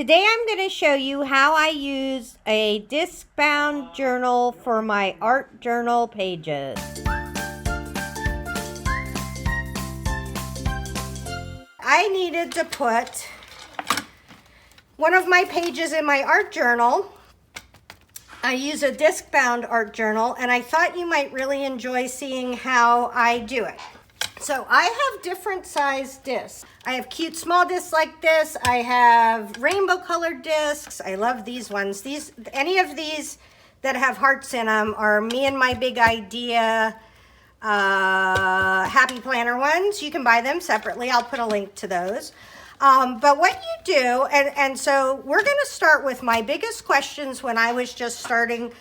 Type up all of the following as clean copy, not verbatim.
Today I'm going to show you how I use a disc-bound journal for my art journal pages. I needed to put one of my pages in my art journal. I use a disc-bound art journal, and I thought you might really enjoy seeing how I do it. So I have different size discs. I have cute small discs like this. I have rainbow colored discs. I love these ones. Any of these that have hearts in them are Me and My Big Idea Happy Planner ones. You can buy them separately. I'll put a link to those. But what you do, and so we're going to start with my biggest questions when I was just starting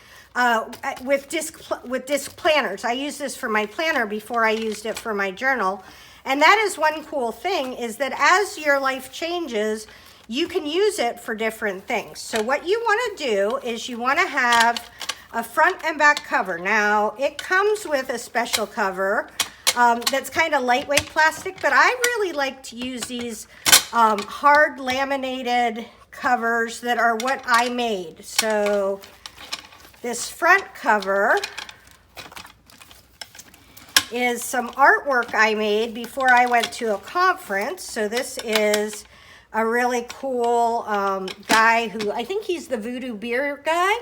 with disc planners. I use this for my planner before I used it for my journal. And that is one cool thing, is that as your life changes, you can use it for different things. So what you want to do is you want to have a front and back cover. Now, it comes with a special cover that's kind of lightweight plastic, but I really like to use these hard laminated covers that are what I made. So this front cover is some artwork I made before I went to a conference. So this is a really cool guy who, I think he's the Voodoo Beer guy.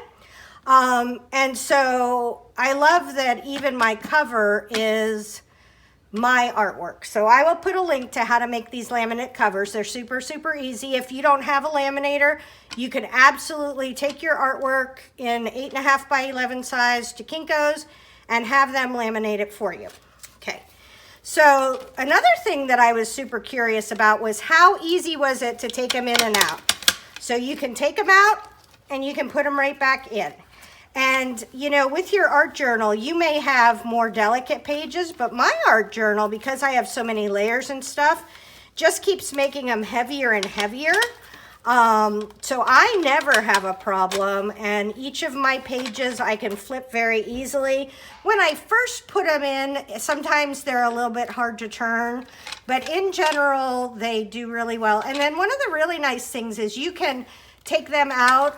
And so I love that even my cover is my artwork. So I will put a link to how to make these laminate covers. They're super, super easy. If you don't have a laminator, you can absolutely take your artwork in 8.5 by 11 size to Kinko's and have them laminate it for you. Okay. So another thing that I was super curious about was how easy was it to take them in and out. So you can take them out and you can put them right back in. And, you know, with your art journal, you may have more delicate pages, but my art journal, because I have so many layers and stuff, just keeps making them heavier and heavier. So I never have a problem, and each of my pages I can flip very easily. When I first put them in, sometimes they're a little bit hard to turn, but in general, they do really well. And then one of the really nice things is you can take them out.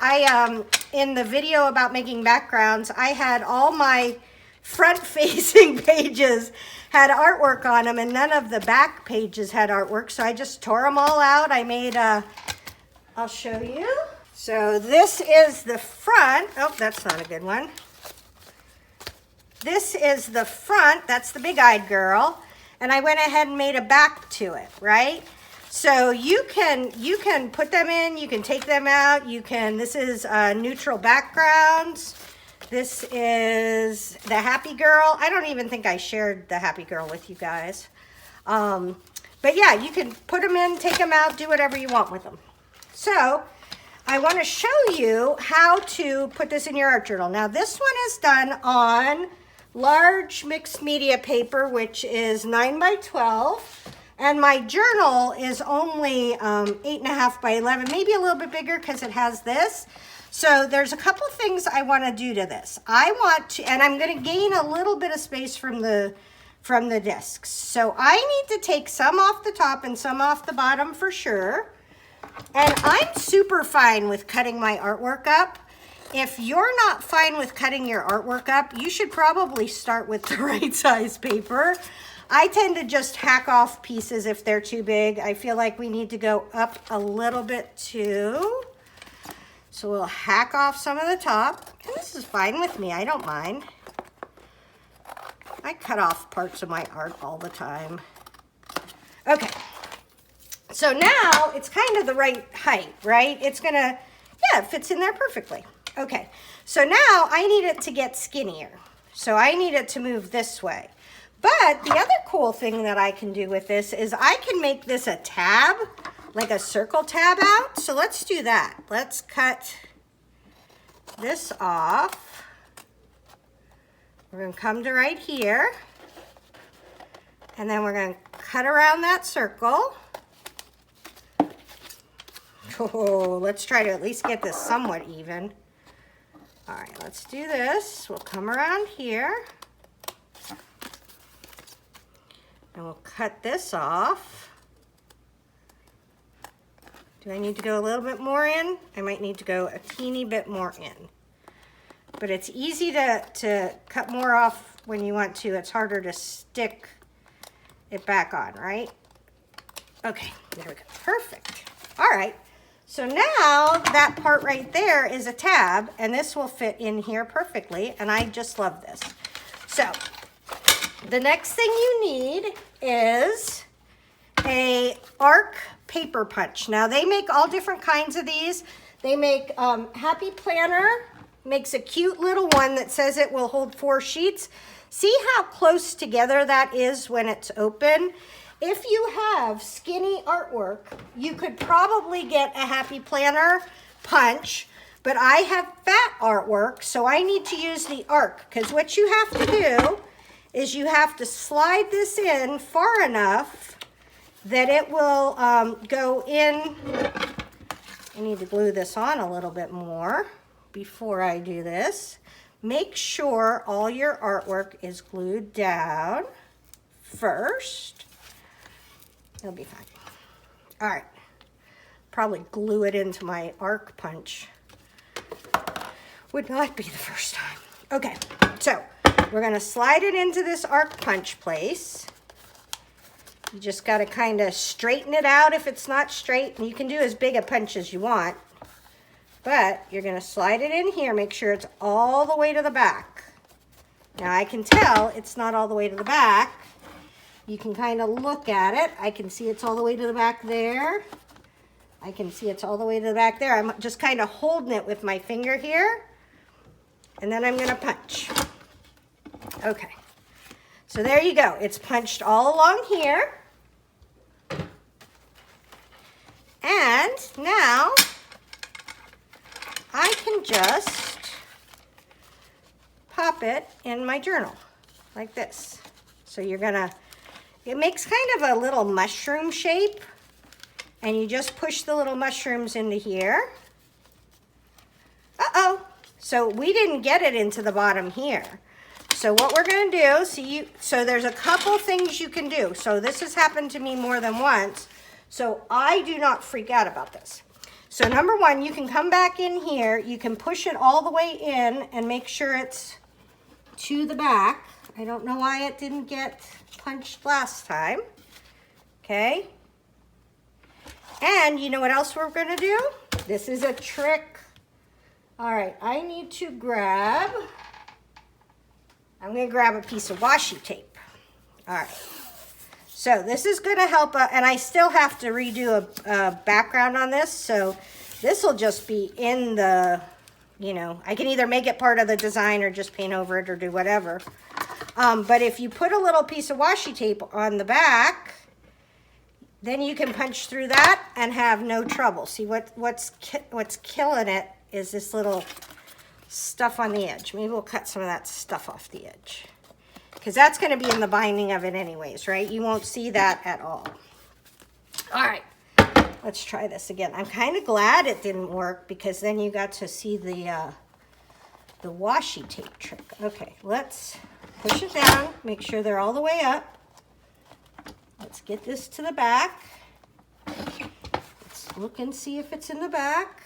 In the video about making backgrounds, I had all my front-facing pages had artwork on them, and none of the back pages had artwork, so I just tore them all out. I made I'll show you. So this is the front. Oh, that's not a good one. This is the front. That's the big-eyed girl, and I went ahead and made a back to it, right? So you can put them in, you can take them out, this is neutral backgrounds. This is the Happy Girl. I don't even think I shared the Happy Girl with you guys. But yeah, you can put them in, take them out, do whatever you want with them. So I want to show you how to put this in your art journal. Now this one is done on large mixed media paper, which is 9 by 12. And my journal is only 8.5 by 11, maybe a little bit bigger because it has this. So there's a couple things I want to do to this. I want to, and I'm going to gain a little bit of space from the discs. So I need to take some off the top and some off the bottom for sure. And I'm super fine with cutting my artwork up. If you're not fine with cutting your artwork up, you should probably start with the right size paper. I tend to just hack off pieces if they're too big. I feel like we need to go up a little bit too. So we'll hack off some of the top. And this is fine with me, I don't mind. I cut off parts of my art all the time. Okay, so now it's kind of the right height, right? It's gonna, yeah, it fits in there perfectly. Okay, so now I need it to get skinnier. So I need it to move this way. But the other cool thing that I can do with this is I can make this a tab, like a circle tab out. So let's do that. Let's cut this off. We're going to come to right here. And then we're going to cut around that circle. Oh, let's try to at least get this somewhat even. All right, let's do this. We'll come around here. And we'll cut this off. Do I need to go a little bit more in? I might need to go a teeny bit more in. But it's easy to cut more off when you want to. It's harder to stick it back on, right? Okay, there we go. Perfect. All right. So now that part right there is a tab, and this will fit in here perfectly, and I just love this. So the next thing you need is a ARC paper punch. Now they make all different kinds of these. They make Happy Planner makes a cute little one that says it will hold 4 sheets. See how close together that is when it's open? If you have skinny artwork, you could probably get a Happy Planner punch, but I have fat artwork, so I need to use the ARC, because what you have to do is you have to slide this in far enough that it will go in. I need to glue this on a little bit more before I do this. Make sure all your artwork is glued down first. It'll be fine. All right. Probably glue it into my ARC punch. Would not be the first time. Okay, so we're gonna slide it into this ARC punch place. You just gotta kind of straighten it out if it's not straight, and you can do as big a punch as you want. But you're gonna slide it in here, make sure it's all the way to the back. Now I can tell it's not all the way to the back. You can kind of look at it. I can see it's all the way to the back there. I can see it's all the way to the back there. I'm just kind of holding it with my finger here. And then I'm gonna punch. Okay, so there you go. It's punched all along here. And now I can just pop it in my journal like this. So you're gonna, it makes kind of a little mushroom shape, and you just push the little mushrooms into here. Uh-oh, so we didn't get it into the bottom here. So what we're gonna do, so there's a couple things you can do. So this has happened to me more than once, so I do not freak out about this. So number one, you can come back in here, you can push it all the way in and make sure it's to the back. I don't know why it didn't get punched last time. Okay. And you know what else we're gonna do? This is a trick. All right, I need to grab, I'm gonna grab a piece of washi tape. All right. So this is gonna help, and I still have to redo a background on this, so this will just be in the, you know, I can either make it part of the design or just paint over it or do whatever. But if you put a little piece of washi tape on the back, then you can punch through that and have no trouble. See, what's killing it is this little stuff on the edge. Maybe we'll cut some of that stuff off the edge, because that's going to be in the binding of it anyways, right? You won't see that at all. All right, let's try this again. I'm kind of glad it didn't work, because then you got to see the washi tape trick. Okay, let's push it down, make sure they're all the way up. Let's get this to the back. Let's look and see if it's in the back.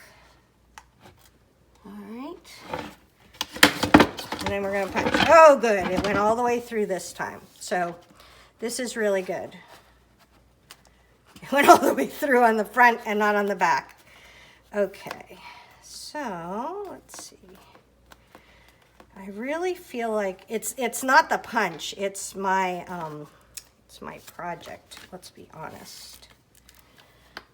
All right. And then we're gonna punch. Oh, good, it went all the way through this time. So this is really good. It went all the way through on the front and not on the back. Okay, so let's see. I really feel like it's not the punch, it's my project, let's be honest.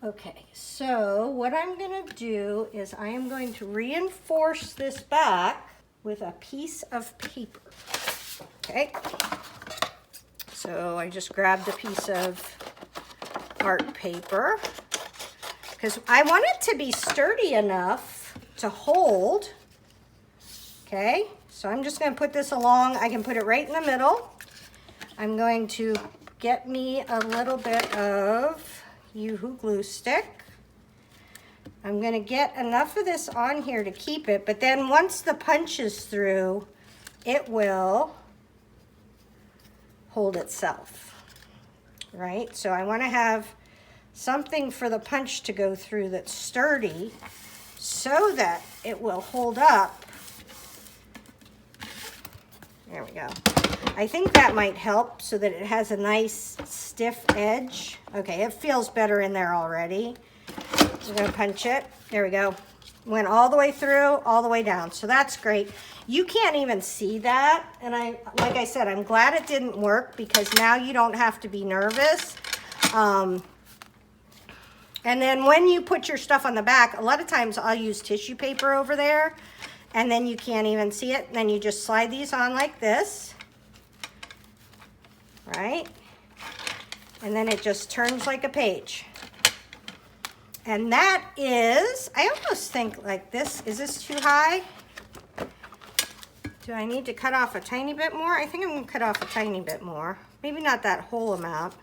Okay, so what I'm gonna do is I am going to reinforce this back with a piece of paper. Okay, so I just grabbed a piece of art paper because I want it to be sturdy enough to hold. Okay, so I'm just going to put this along. I can put it right in the middle. I'm going to get me a little bit of Yoo-Hoo glue stick. I'm going to get enough of this on here to keep it, but then once the punch is through, it will hold itself, right? So I want to have something for the punch to go through that's sturdy so that it will hold up. There we go. I think that might help so that it has a nice stiff edge. Okay, it feels better in there already. I'm gonna punch it. There we go. Went all the way through, all the way down. So that's great. You can't even see that. And like I said, I'm glad it didn't work because now you don't have to be nervous. And then when you put your stuff on the back, a lot of times I'll use tissue paper over there and then you can't even see it. And then you just slide these on like this, right? And then it just turns like a page. And that is, I almost think like this, is this too high? Do I need to cut off a tiny bit more? I think I'm gonna cut off a tiny bit more. Maybe not that whole amount.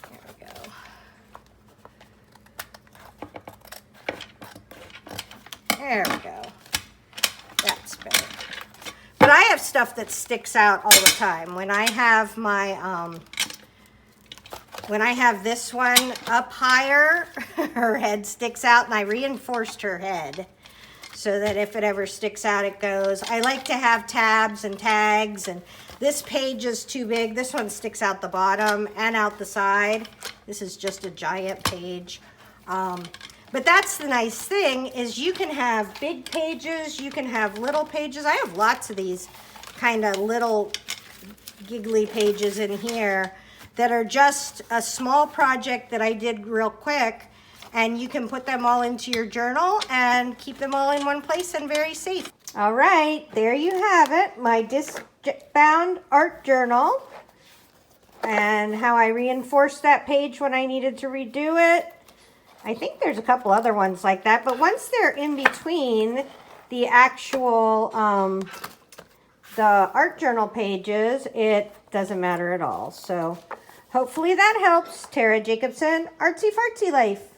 There we go. There we go. That's better. But I have stuff that sticks out all the time. When I have my, when I have this one up higher, her head sticks out, and I reinforced her head so that if it ever sticks out, it goes. I like to have tabs and tags, and this page is too big. This one sticks out the bottom and out the side. This is just a giant page. But that's the nice thing is you can have big pages, you can have little pages. I have lots of these kind of little giggly pages in here that are just a small project that I did real quick, and you can put them all into your journal and keep them all in one place and very safe. All right, there you have it, my disc bound art journal and how I reinforced that page when I needed to redo it. I think there's a couple other ones like that, but once they're in between the actual, the art journal pages, it doesn't matter at all. So hopefully that helps. Tara Jacobson, Artsy Fartsy Life.